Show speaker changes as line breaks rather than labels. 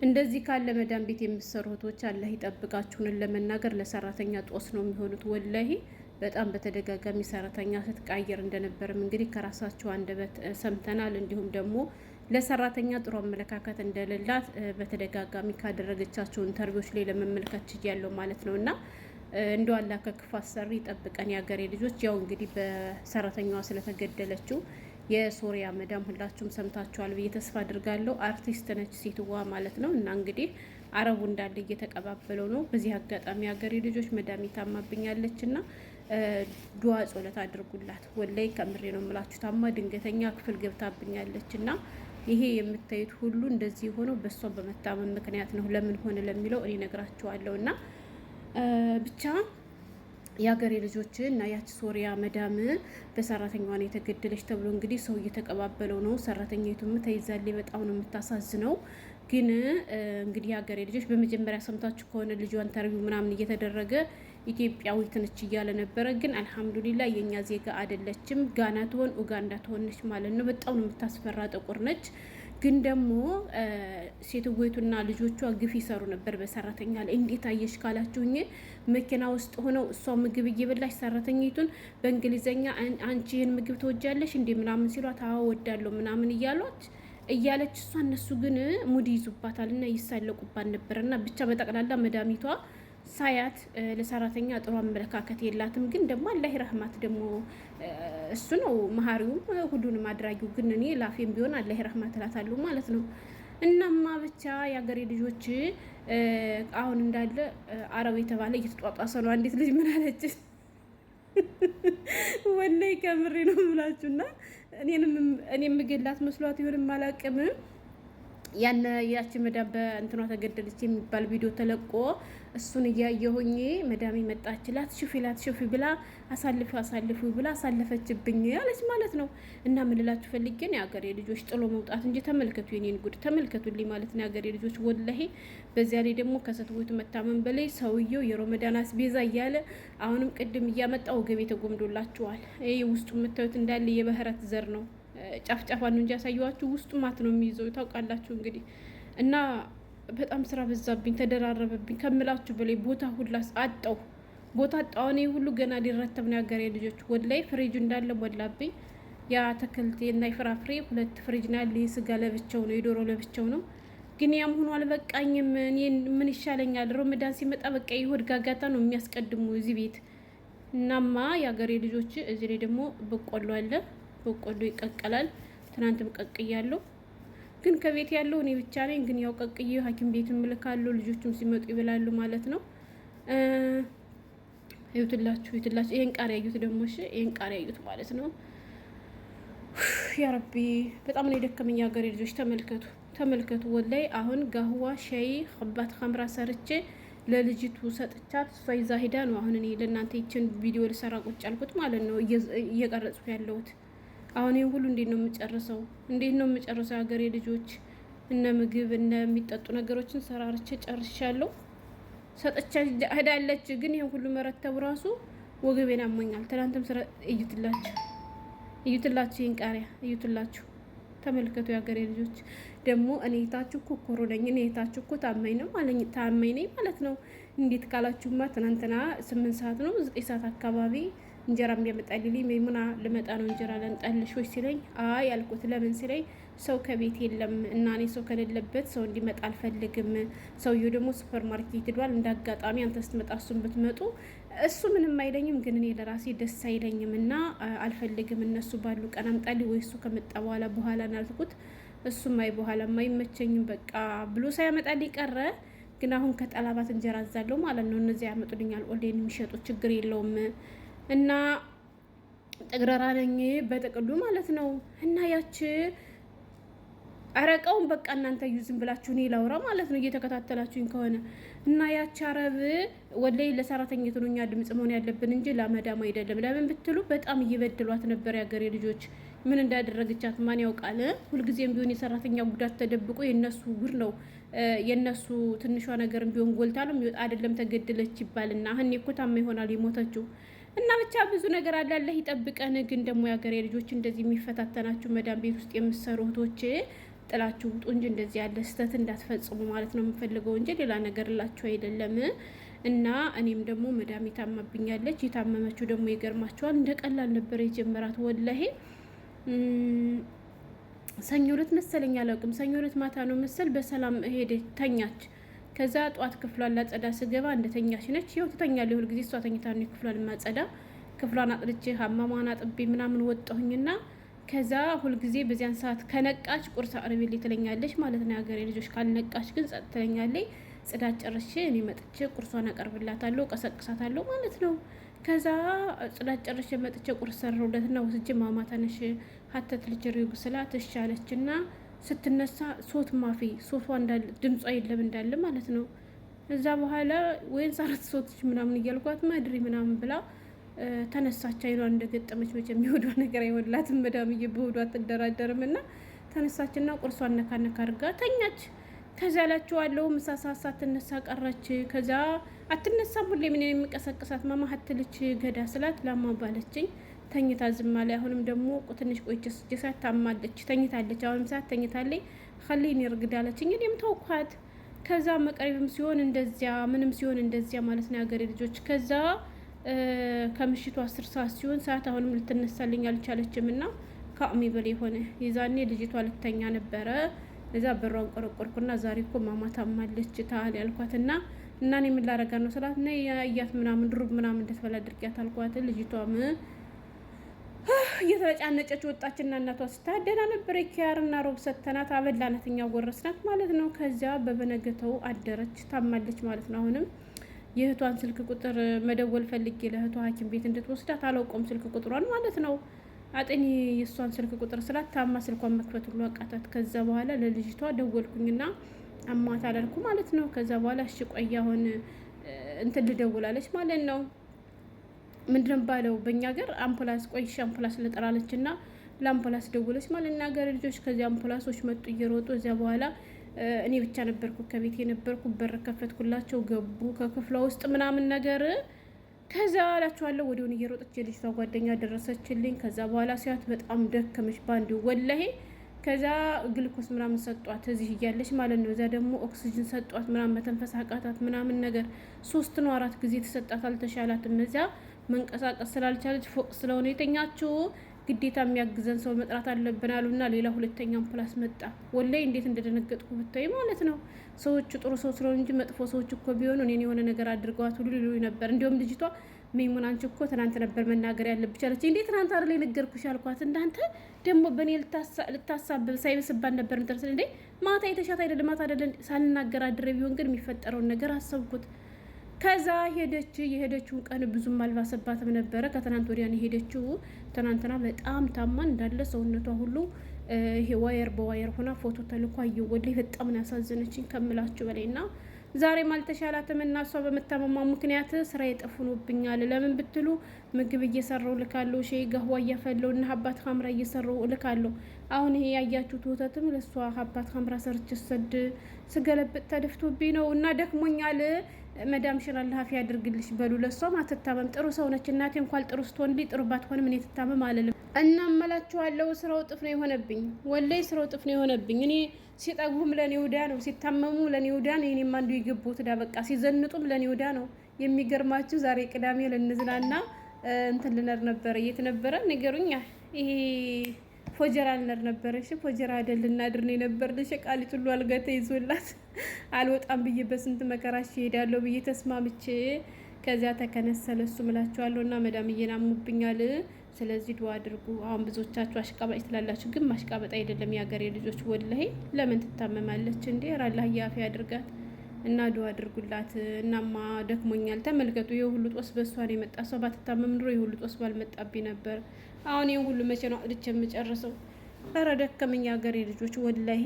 እንደዚህ ካለ መዳም ቤት የምትሰሩ እህቶች አላህ ይጠብቃችሁን። ለመናገር ለሰራተኛ ጦስ ነው የሚሆኑት። ወላሂ በጣም በተደጋጋሚ ሰራተኛ ስትቃየር እንደነበርም እንግዲህ ከራሳቸው አንደበት ሰምተናል። እንዲሁም ደግሞ ለሰራተኛ ጥሩ አመለካከት እንደሌላት በተደጋጋሚ ካደረገቻቸው ኢንተርቪዎች ላይ ለመመልከት ችያለሁ ማለት ነው። እና እንደ አላህ ከክፉ አሰሪ ይጠብቀን የሀገሬ ልጆች። ያው እንግዲህ በሰራተኛዋ ስለተገደለችው የሶሪያ መዳም ሁላችሁም ሰምታችኋል ብዬ ተስፋ አድርጋለሁ። አርቲስት ነች ሴትዋ ማለት ነው። እና እንግዲህ አረቡ እንዳለ እየተቀባበለው ነው። በዚህ አጋጣሚ ሀገሬ ልጆች መዳም ታማብኛለች እና ዱዓ ጸሎት አድርጉላት። ወላይ ከምሬ ነው የምላችሁ። ታማ ድንገተኛ ክፍል ገብታብኛለች እና ይሄ የምታዩት ሁሉ እንደዚህ ሆነው በሷ በመታመም ምክንያት ነው። ለምን ሆነ ለሚለው እኔ ነግራችኋለሁ። እና ብቻ የሀገሬ ልጆች እና ያቺ ሶሪያ መዳም በሰራተኛዋ ነው የተገደለች ተብሎ እንግዲህ ሰው እየተቀባበለው ነው። ሰራተኛይቱም ተይዛለች። በጣም ነው የምታሳዝነው። ግን እንግዲህ የሀገሬ ልጆች በመጀመሪያ ሰምታችሁ ከሆነ ልጇ ኢንተርቪው ምናምን እየተደረገ ኢትዮጵያዊት ነች እያለ ነበረ። ግን አልሐምዱሊላ የእኛ ዜጋ አይደለችም። ጋና ትሆን ኡጋንዳ ትሆንች ማለት ነው። በጣም ነው የምታስፈራ፣ ጥቁር ነች። ግን ደግሞ ሴትወይቱና ልጆቿ ግፍ ይሰሩ ነበር በሰራተኛ ላይ። እንዴት አየሽ ካላችሁኝ መኪና ውስጥ ሆነው እሷ ምግብ እየበላች ሰራተኛይቱን በእንግሊዘኛ አንቺ ይህን ምግብ ትወጃለሽ እንዴ ምናምን ሲሏት አዎ ወዳለሁ ምናምን እያለች እሷ እነሱ ግን ሙድ ይዙባታል እና ይሳለቁባት ነበር። እና ብቻ በጠቅላላ መዳሚቷ ሳያት ለሰራተኛ ጥሩ አመለካከት የላትም። ግን ደግሞ አላህ ረህማት ደግሞ እሱ ነው መሀሪውም ሁሉንም አድራጊው። ግን እኔ ላፌም ቢሆን አላህ ረህማት እላታለሁ ማለት ነው። እናማ ብቻ የሀገሬ ልጆች አሁን እንዳለ አረብ የተባለ እየተጧጧሰ ነው። አንዲት ልጅ ምን አለች? ወላሂ ከምሬ ነው የምላችሁ። እና እኔም ምግላት መስሏት ይሆንም አላውቅም። ያቺ መዳም በእንትኗ ተገደለች የሚባል ቪዲዮ ተለቆ እሱን እያየሁኝ መዳሜ መጣች። ላትሽፊ ብላ አሳልፊ ብላ አሳለፈችብኝ አለች ማለት ነው። እና ምን ልላችሁ ፈልጌ ነው የሀገሬ ልጆች ጥሎ መውጣት እንጂ ተመልከቱ፣ የኔን ጉድ ተመልከቱልኝ ማለት ነው የሀገሬ ልጆች ወላሂ። በዚያ ላይ ደግሞ ከሰትወቱ መታመን በላይ ሰውየው የሮመዳን አስቤዛ እያለ አሁንም ቅድም እያመጣ ወገቤ ተጎምዶላችኋል። ይህ ውስጡ የምታዩት እንዳለ የበህረት ዘር ነው። ጫፍጫፋን ነው እንጂ ያሳየኋችሁ ውስጡ ማት ነው የሚይዘው ታውቃላችሁ እንግዲህ። እና በጣም ስራ በዛብኝ፣ ተደራረበብኝ ከምላችሁ በላይ ቦታ ሁላ አጣው። እኔ ሁሉ ገና ሊረተብ ነው ያገሬ ልጆች ወላይ። ፍሪጁ እንዳለ ሞላብኝ። ያ አትክልት እና የፍራፍሬ 2 ፍሪጅ ነው ያለ። የስጋ ለብቻው ነው፣ የዶሮ ለብቻው ነው። ግን ያም ሆኖ አልበቃኝም። እኔ ምን ይሻለኛል? ሮመዳን ሲመጣ በቃ የሆድ ጋጋታ ነው የሚያስቀድሙ እዚህ ቤት። እናማ የሀገሬ ልጆች እዚህ ላይ ደግሞ በቆሎ አለ። በቆሎ ይቀቀላል። ትናንትም ቀቅያለሁ። ግን ከቤት ያለው እኔ ብቻ ነኝ። ግን ያው ቀቅዬ ሐኪም ቤት እልካለሁ። ልጆቹም ሲመጡ ይበላሉ ማለት ነው። ይዩትላችሁ ይሄን ቃሪያ እዩት ደግሞ እሺ፣ ይሄን ቃሪያ እዩት ማለት ነው። ያ ረቢ በጣም ነው የደከመኝ ሀገሬ ልጆች። ተመልከቱ ወላይ። አሁን ጋህዋ ሻይ ኸባት ኸምራ ሰርቼ ለልጅቱ ሰጥቻት እሷ ይዛ ሄዳ ነው አሁን እኔ ለእናንተ ይችን ቪዲዮ ልሰራ ቁጭ አልኩት ማለት ነው እየቀረጽኩ ያለሁት። አሁን ይሄን ሁሉ እንዴት ነው የምጨርሰው? ሀገሬ ልጆች እነ ምግብ እነ የሚጠጡ ነገሮችን ሰራርቼ ጨርሻለሁ። ሰጥቻ ሄዳለች። ግን ይሄን ሁሉ መረተቡ ራሱ ወገቤን አሞኛል። ትናንትም ስራ እዩትላችሁ፣ ይሄን ቃሪያ እዩትላችሁ። ተመልከቱ የሀገሬ ልጆች። ደግሞ እኔ እህታችሁ እኮ ኮሮ ነኝ። እኔ እህታችሁ እኮ ታማኝ ነኝ ማለት ነው። እንዴት ካላችሁማ ትናንትና 8 ሰዓት ነው 9 ሰዓት አካባቢ እንጀራ የሚያመጣልኝ መይሙና ልመጣ ነው እንጀራ ላንጣልሽ ወይ ሲለኝ አይ ያልኩት ለምን ሲለኝ ሰው ከቤት የለም እና እኔ ሰው ከሌለበት ሰው እንዲመጣ አልፈልግም። ሰውየው ደግሞ ሱፐር ማርኬት ሄዷል። እንዳጋጣሚ አንተ ስትመጣ እሱን ብትመጡ እሱ ምንም አይለኝም፣ ግን እኔ ለራሴ ደስ አይለኝም እና አልፈልግም። እነሱ ባሉ ቀን አምጣልኝ ወይ እሱ ከመጣ በኋላ ናልኩት። እሱም አይ በኋላ አይመቸኝም በቃ ብሎ ሳያመጣልኝ ቀረ። ግን አሁን ከጠላባት እንጀራ አዛለሁ ማለት ነው። እነዚያ ያመጡልኛል ኦንላይን የሚሸጡት ችግር የለውም። እና ጥግረራ ነኝ በጥቅሉ ማለት ነው። እና ያቺ አረቀውን በቃ እናንተ ዝም ብላችሁ እኔ ላውራ ማለት ነው እየተከታተላችሁኝ ከሆነ። እና ያቺ አረብ ወላይ ለሰራተኛቱ ነው እኛ ድምጽ መሆን ያለብን እንጂ ለመዳም አይደለም። ለምን ብትሉ በጣም እየበደሏት ነበር ያገሬ ልጆች። ምን እንዳደረገቻት ማን ያውቃል? ሁልጊዜም ቢሆን የሰራተኛ ጉዳት ተደብቆ የነሱ ጉድ ነው። የነሱ ትንሿ ነገርም ቢሆን ጎልታ ነው አይደለም ተገደለች ይባልና አሁን እኮ ታማ ይሆናል የሞተችው። እና ብቻ ብዙ ነገር አለ። አላህ ይጠብቀን። ግን ደግሞ የሀገሬ ልጆች እንደዚህ የሚፈታተናችሁ መዳም ቤት ውስጥ የምትሰሩ እህቶች ጥላችሁ ውጡ እንጂ እንደዚህ ያለ ስህተት እንዳትፈጽሙ ማለት ነው የምፈልገው እንጂ ሌላ ነገር ላችሁ አይደለም። እና እኔም ደግሞ መዳም ታማብኛለች። የታመመችው ደግሞ ይገርማቸዋል እንደ ቀላል ነበር የጀመራት ወላሄ። ሰኞ ዕለት መሰለኝ አላውቅም፣ ሰኞ ዕለት ማታ ነው መሰል በሰላም ሄደች ተኛች። ከዛ ጧት ክፍሏን ላጸዳ ስገባ እንደተኛች ነች። ይኸው ትተኛለች ሁልጊዜ እሷ ተኝታ ነው ክፍሏን ማጸዳ። ክፍሏን አጥልቼ ሀማሟን አጥቤ ምናምን ወጣሁኝና ከዛ ሁልጊዜ በዚያን ሰዓት ከነቃች ቁርስ አቅርቢልኝ ትለኛለች ማለት ነው የሀገሬ ልጆች። ካልነቃች ግን ጸጥ ትለኛለች። ጽዳት ጨርሼ እኔ መጥቼ ቁርሷን አቀርብላታለሁ፣ ቀሰቅሳታለሁ ማለት ነው። ከዛ ጽዳት ጨርሼ መጥቼ ቁርስ ሰራሁለትና ወስጄ ማማ ተነሽ ሀተት ልጅሪው ስላት እሺ አለችና ስትነሳ ሶት ማፊ ሶቷ እንዳለ ድምጿ የለም እንዳለ ማለት ነው። እዛ በኋላ ወይን ሳራት ሶትሽ ምናምን እያልኳት ማድሪ ምናምን ብላ ተነሳች። አይኗን እንደገጠመች መቼም የሚወዷ ነገር አይወላትም መዳምዬ በሆዷ አትደራደርም። እና ተነሳችና ቁርሷን ነካነካ አድርጋ ተኛች። ከዛ ላችኋለሁ ምሳ ሰዓት ሳትነሳ ቀረች። ከዛ አትነሳም ሁሌ ምን የሚቀሰቅሳት ማማ ሀትልች ገዳ ስላት ላማ ባለችኝ ተኝታ ዝም አለ። አሁንም ደግሞ ትንሽ ቆይቼ ስጀሳት ታማለች ተኝታለች። አሁንም ሰዓት ተኝታለች ኸሊኒ እርግዳለችኝ እኔም ተውኳት። ከዛ መቀሪብም ሲሆን እንደዚያ ምንም ሲሆን እንደዚያ ማለት ነው የሀገሬ ልጆች። ከዛ ከምሽቱ 10 ሰዓት ሲሆን ሰዓት አሁንም ልትነሳልኝ አልቻለችም እና ከአቅሜ በላይ ሆነ። የዛኔ ልጅቷ ልተኛ ነበረ። እዛ በሯን ቆረቆርኩና ዛሬ እኮ ማማ ታማለች ታል ያልኳትና እና እኔ ምን ላረጋ ነው ስላት ነይ ያያት ምናምን ሩብ ምናምን እንደተበላ ድርቂያት አልኳት። ልጅቷም እየተጫነጨች ወጣችና እናቷ ስታደና ነበር። ኪያርና ሮብ ሰተናት አበላናት እኛ ጎረስናት ማለት ነው። ከዚያ በበነገተው አደረች ታማለች ማለት ነው። አሁንም የእህቷን ስልክ ቁጥር መደወል ፈልጌ ለእህቷ ሐኪም ቤት እንድትወስዳት አላውቀውም ስልክ ቁጥሯን ማለት ነው። አጥኒ የእሷን ስልክ ቁጥር ስላት ታማ ስልኳን መክፈት ሁሉ አቃታት። ከዛ በኋላ ለልጅቷ ደወልኩኝና አማታ አላልኩ ማለት ነው። ከዛ በኋላ እሺ ቆይ አሁን እንትን ልደውላለች ማለት ነው። ምንድነው ባለው በእኛ ሀገር አምቡላንስ ቆይሽ አምቡላንስ ልጠራለችና ለአምቡላንስ ደወለች ማለት ነው ሀገር ልጆች። ከዚያ አምቡላንሶች መጡ እየሮጡ። እዚያ በኋላ እኔ ብቻ ነበርኩ ከቤት የነበርኩ። በር ከፈትኩላቸው ገቡ ከክፍሏ ውስጥ ምናምን ነገር። ከዛ አላችኋለሁ ወዲሁን እየሮጠች የልጅቷ ጓደኛ ደረሰችልኝ። ከዛ በኋላ ሲያት በጣም ደከመች ባንዲ ወላሄ። ከዛ ግልኮስ ምናምን ሰጧት እዚህ እያለች ማለት ነው። እዛ ደግሞ ኦክሲጅን ሰጧት ምናምን መተንፈስ አቃታት ምናምን ነገር 3 ነው 4 ጊዜ ተሰጣት አልተሻላትም። እዚያ መንቀሳቀስ ስላልቻለች ፎቅ ስለሆነ የተኛችው ግዴታ የሚያግዘን ሰው መጥራት አለብን አሉና ሌላ ሁለተኛ አምፑላንስ መጣ። ወላይ እንዴት እንደደነገጥኩ ብታይ ማለት ነው። ሰዎቹ ጥሩ ሰው ስለሆኑ እንጂ መጥፎ ሰዎች እኮ ቢሆኑ እኔን የሆነ ነገር አድርገዋት ሁሉ ሊሉ ነበር። እንዲሁም ልጅቷ ሜሙን አንቺ እኮ ትናንት ነበር መናገር ያለብሽ አለች። እንዴ ትናንት አይደል የነገርኩሽ አልኳት። እንዳንተ ደግሞ በእኔ ልታሳብብ ሳይብስባል ነበር ምትርስል እንዴ ማታ የተሻት አይደለም ማታ አይደለም ሳልናገር አድሬ ቢሆን ግን የሚፈጠረውን ነገር አሰብኩት። ከዛ ሄደች። የሄደችውን ቀን ብዙም አልባሰባትም ነበረ። ከትናንት ወዲያ ነው ሄደችው። ትናንትና በጣም ታማን እንዳለ ሰውነቷ ሁሉ ይሄ ዋየር በዋየር ሆና ፎቶ ተልኮ አየሁ። ወላሂ በጣም ነው ያሳዘነችኝ ከምላችሁ በላይና ዛሬም አልተሻላትም እና እሷ በመታመሟ ምክንያት ስራ የጠፍኖብኛል። ለምን ብትሉ ምግብ እየሰራው ልካለሁ፣ ሼይ ገህዋ እያፈለው እና ሀባት ሀምራ እየሰራው ልካለሁ። አሁን ይሄ ያያችሁት ወተትም ለሷ ሀባት ሀምራ ሰርች ሰድ ስገለብጥ ተደፍቶብኝ ነው እና ደክሞኛል። መዳም ሽራል ሀፊ ያድርግልሽ በሉ። ለሷም አትታመም ጥሩ ሰው ነች። እናቴ እንኳን ጥሩ ስትሆን ጥሩ ባትሆንም እኔ ትታመም አለለም እና እመላችኋለሁ። ስራው ጥፍ ነው የሆነብኝ፣ ወላይ ስራው ጥፍ ነው የሆነብኝ። እኔ ሲጠግቡም ለኔ ወዳ ነው፣ ሲታመሙ ለኔ ወዳ ነው። እኔም አንዱ ይገቡት ዳ በቃ ሲዘንጡም ለኔ ወዳ ነው። የሚገርማችሁ ዛሬ ቅዳሜ ልንዝናና እንትን ልነር ነበር። የት ነበረ ንገሩኛ? ይሄ ፎጀራ ልነር ነበረ። እሺ ፎጀራ አይደል ልናድር ነው ነበር። ለሸቃሊት ሁሉ አልጋ ተይዞላት አልወጣም ብዬ በስንት መከራሽ ሄዳለሁ ብዬ ተስማምቼ ከዚያ ተከነሰለ እሱ ምላችኋለሁ። እና መዳም እየናሙብኛል። ስለዚህ ዱአ አድርጉ። አሁን ብዙዎቻችሁ አሽቃባጭ ትላላችሁ፣ ግን ማሽቃበጥ አይደለም የሀገሬ ልጆች። ወላሂ ለምን ትታመማለች እንዴ? አላህ ያፊ ያድርጋት እና ዱአ አድርጉላት። እናማ ደክሞኛል። ተመልከቱ፣ ይሄ ሁሉ ጦስ በሷ ነው የመጣ። ሰው ባትታመም ኑሮ ይሄ ሁሉ ጦስ ባልመጣብኝ ነበር። አሁን ይሄን ሁሉ መቼ ነው አጥቼ የምጨርሰው? ኧረ ደከመኝ የሀገሬ ልጆች ወላሂ